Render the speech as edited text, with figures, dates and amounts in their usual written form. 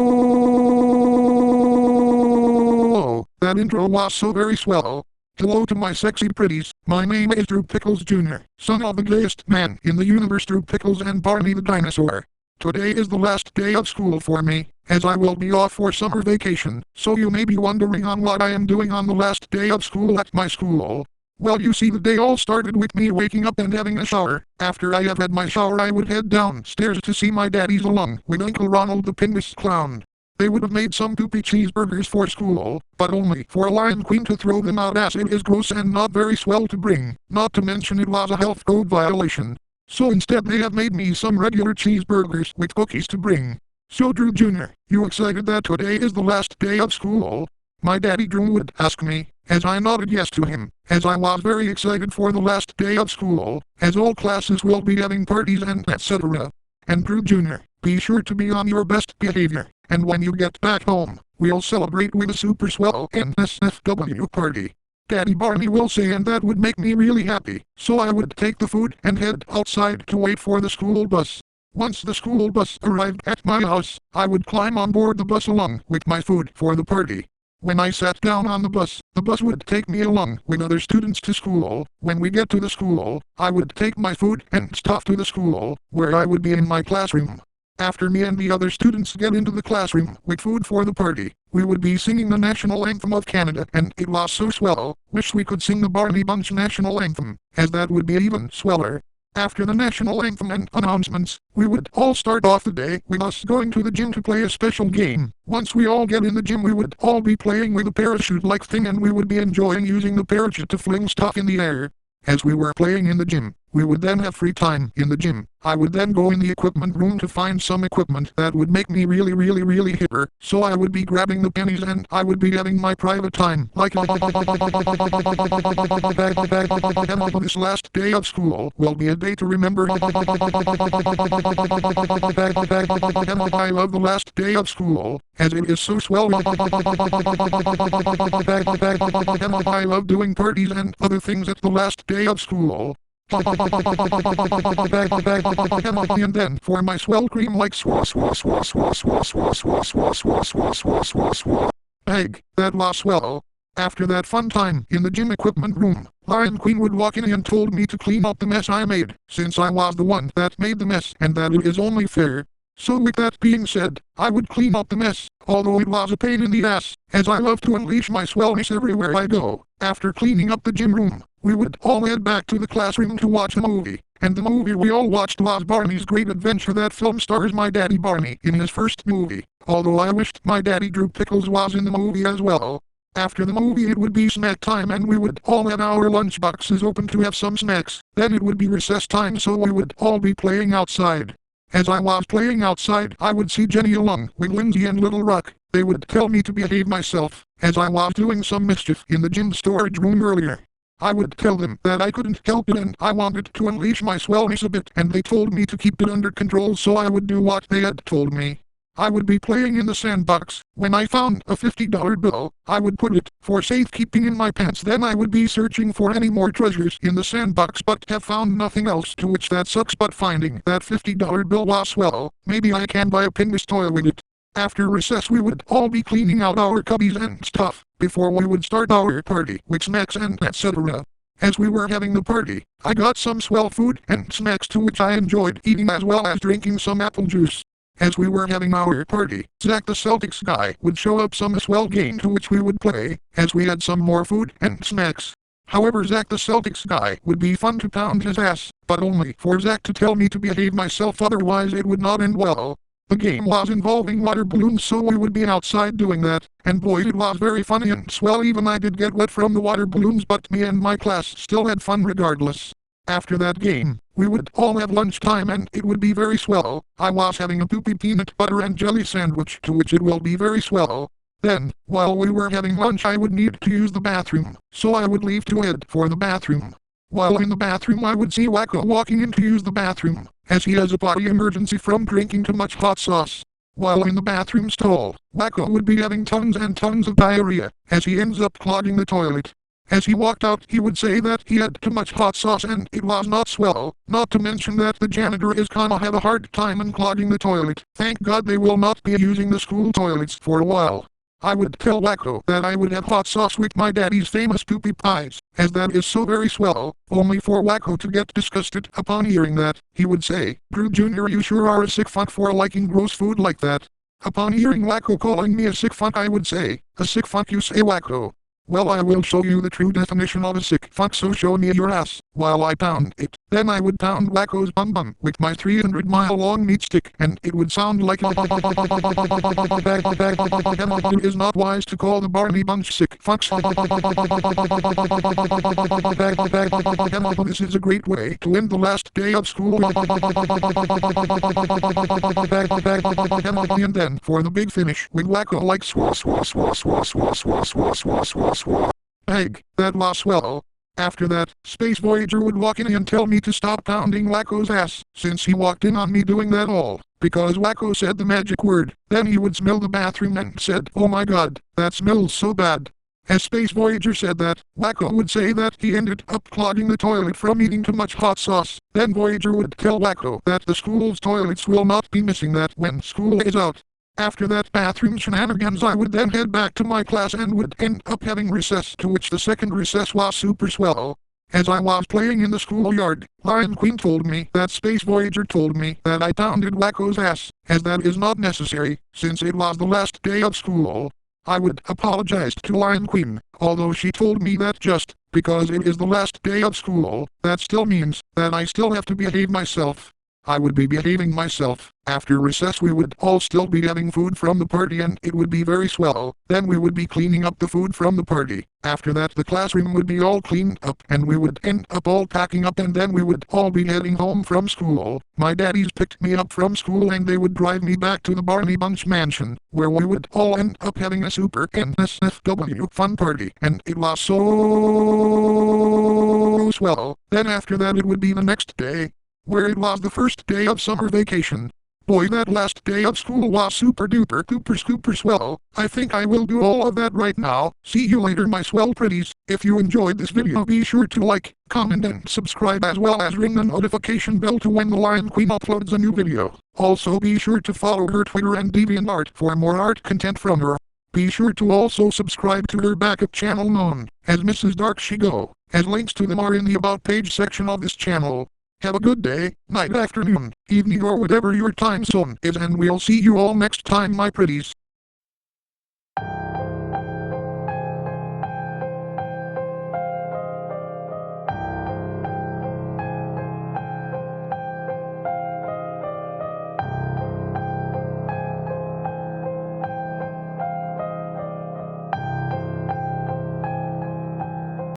Oh, that intro was so very swell. Hello to my sexy pretties, my name is Drew Pickles Jr., son of the gayest man in the universe, Drew Pickles and Barney the dinosaur. Today is the last day of school for me, as I will be off for summer vacation, so you may be wondering on what I am doing on the last day of school at my school. Well, you see, the day all started with me waking up and having a shower. After I have had my shower, I would head downstairs to see my daddies along with Uncle Ronald the Pingus Clown. They would have made some poopy cheeseburgers for school, but only for a lion queen to throw them out, as it is gross and not very swell to bring, not to mention it was a health code violation. So instead they have made me some regular cheeseburgers with cookies to bring. So Drew Jr., you excited that today is the last day of school? My daddy Drew would ask me, as I nodded yes to him, as I was very excited for the last day of school, as all classes will be having parties and etc. And Drew Jr., be sure to be on your best behavior, and when you get back home, we'll celebrate with a super swell NSFW party. Daddy Barney will say, and that would make me really happy, so I would take the food and head outside to wait for the school bus. Once the school bus arrived at my house, I would climb on board the bus along with my food for the party. When I sat down on the bus would take me along with other students to school. When we get to the school, I would take my food and stuff to the school, where I would be in my classroom. After me and the other students get into the classroom with food for the party, we would be singing the national anthem of Canada, and it was so swell. Wish we could sing the Barney Bunch national anthem, as that would be even sweller. After the national anthem and announcements, we would all start off the day with us going to the gym to play a special game. Once we all get in the gym, we would all be playing with a parachute-like thing, and we would be enjoying using the parachute to fling stuff in the air. As we were playing in the gym, we would then have free time in the gym. I would then go in the equipment room to find some equipment that would make me really hipper, so I would be grabbing the pennies and I would be having my private time. Like this last day of school will be a day to remember. I love the last day of school, as it is so swell. I love doing parties and other things at the last day of school. And then for my swell cream, like egg, that was swell. After that fun time in the gym equipment room, Lion Queen would walk in and told me to clean up the mess I made, since I was the one that made the mess, and that it is only fair. So with that being said, I would clean up the mess, although it was a pain in the ass, as I love to unleash my swellness everywhere I go. After cleaning up the gym room, we would all head back to the classroom to watch a movie, and the movie we all watched was Barney's Great Adventure. That film stars my daddy Barney in his first movie, although I wished my daddy Drew Pickles was in the movie as well. After the movie it would be snack time, and we would all have our lunch boxes open to have some snacks. Then it would be recess time, so we would all be playing outside. As I was playing outside, I would see Jenny along with Lindsay and Little Rock. They would tell me to behave myself, as I was doing some mischief in the gym storage room earlier. I would tell them that I couldn't help it and I wanted to unleash my swellness a bit, and they told me to keep it under control, so I would do what they had told me. I would be playing in the sandbox. When I found a $50 bill, I would put it for safekeeping in my pants. Then I would be searching for any more treasures in the sandbox, but have found nothing else, to which that sucks, but finding that $50 bill was swell. Maybe I can buy a Pingus toy with it. After recess we would all be cleaning out our cubbies and stuff, before we would start our party with snacks and etc. As we were having the party, I got some swell food and snacks, to which I enjoyed eating as well as drinking some apple juice. As we were having our party, Zach the Celtics guy would show up some swell game, to which we would play, as we had some more food and snacks. However, Zach the Celtics guy would be fun to pound his ass, but only for Zach to tell me to behave myself, otherwise it would not end well. The game was involving water balloons, so we would be outside doing that, and boy, it was very funny and swell. Even I did get wet from the water balloons, but me and my class still had fun regardless. After that game, we would all have lunch time, and it would be very swell. I was having a poopy peanut butter and jelly sandwich, to which it will be very swell. Then, while we were having lunch, I would need to use the bathroom, so I would leave to head for the bathroom. While in the bathroom I would see Wacko walking in to use the bathroom, as he has a potty emergency from drinking too much hot sauce. While in the bathroom stall, Wacko would be having tons and tons of diarrhea, as he ends up clogging the toilet. As he walked out, he would say that he had too much hot sauce and it was not swell, not to mention that the janitor is kinda had a hard time unclogging the toilet. Thank God they will not be using the school toilets for a while. I would tell Wacko that I would have hot sauce with my daddy's famous poopy pies, as that is so very swell, only for Wacko to get disgusted upon hearing that. He would say, "Drew Jr., you sure are a sick fuck for liking gross food like that." Upon hearing Wacko calling me a sick fuck, I would say, "A sick fuck you say, Wacko? Well, I will show you the true definition of a sick fuck, so show me your ass," while I pound it. Then I would pound Wacko's bum bum with my 300-mile-long meat stick, and it would sound like it is not wise to call the Barney Bunch sick fucks. This is a great way to end the last day of school. And then, for the big finish, with Wacko like swa swa swa swa swa swa swa swa swa swa. Bag, that was swell. After that, Space Voyager would walk in and tell me to stop pounding Wacko's ass, since he walked in on me doing that all, because Wacko said the magic word. Then he would smell the bathroom and said, "Oh my god, that smells so bad." As Space Voyager said that, Wacko would say that he ended up clogging the toilet from eating too much hot sauce. Then Voyager would tell Wacko that the school's toilets will not be missing that when school is out. After that bathroom shenanigans, I would then head back to my class and would end up having recess, to which the second recess was super swell. As I was playing in the schoolyard, Lion Queen told me that Space Voyager told me that I pounded Wacko's ass, as that is not necessary, since it was the last day of school. I would apologize to Lion Queen, although she told me that just because it is the last day of school, that still means that I still have to behave myself. I would be behaving myself. After recess we would all still be having food from the party and it would be very swell. Then we would be cleaning up the food from the party. After that the classroom would be all cleaned up and we would end up all packing up and then we would all be heading home from school. My daddies picked me up from school and they would drive me back to the Barney Bunch mansion, where we would all end up having a super NSFW fun party, and it was so swell. Then after that it would be the next day, where it was the first day of summer vacation. Boy, that last day of school was super duper duper scooper swell. I think I will do all of that right now. See you later, my swell pretties. If you enjoyed this video, be sure to like, comment and subscribe, as well as ring the notification bell to when the Lion Queen uploads a new video. Also be sure to follow her Twitter and DeviantArt for more art content from her. Be sure to also subscribe to her backup channel known as Mrs. Dark Shigo, as links to them are in the About page section of this channel. Have a good day, night, afternoon, evening, or whatever your time zone is, and we'll see you all next time, my pretties.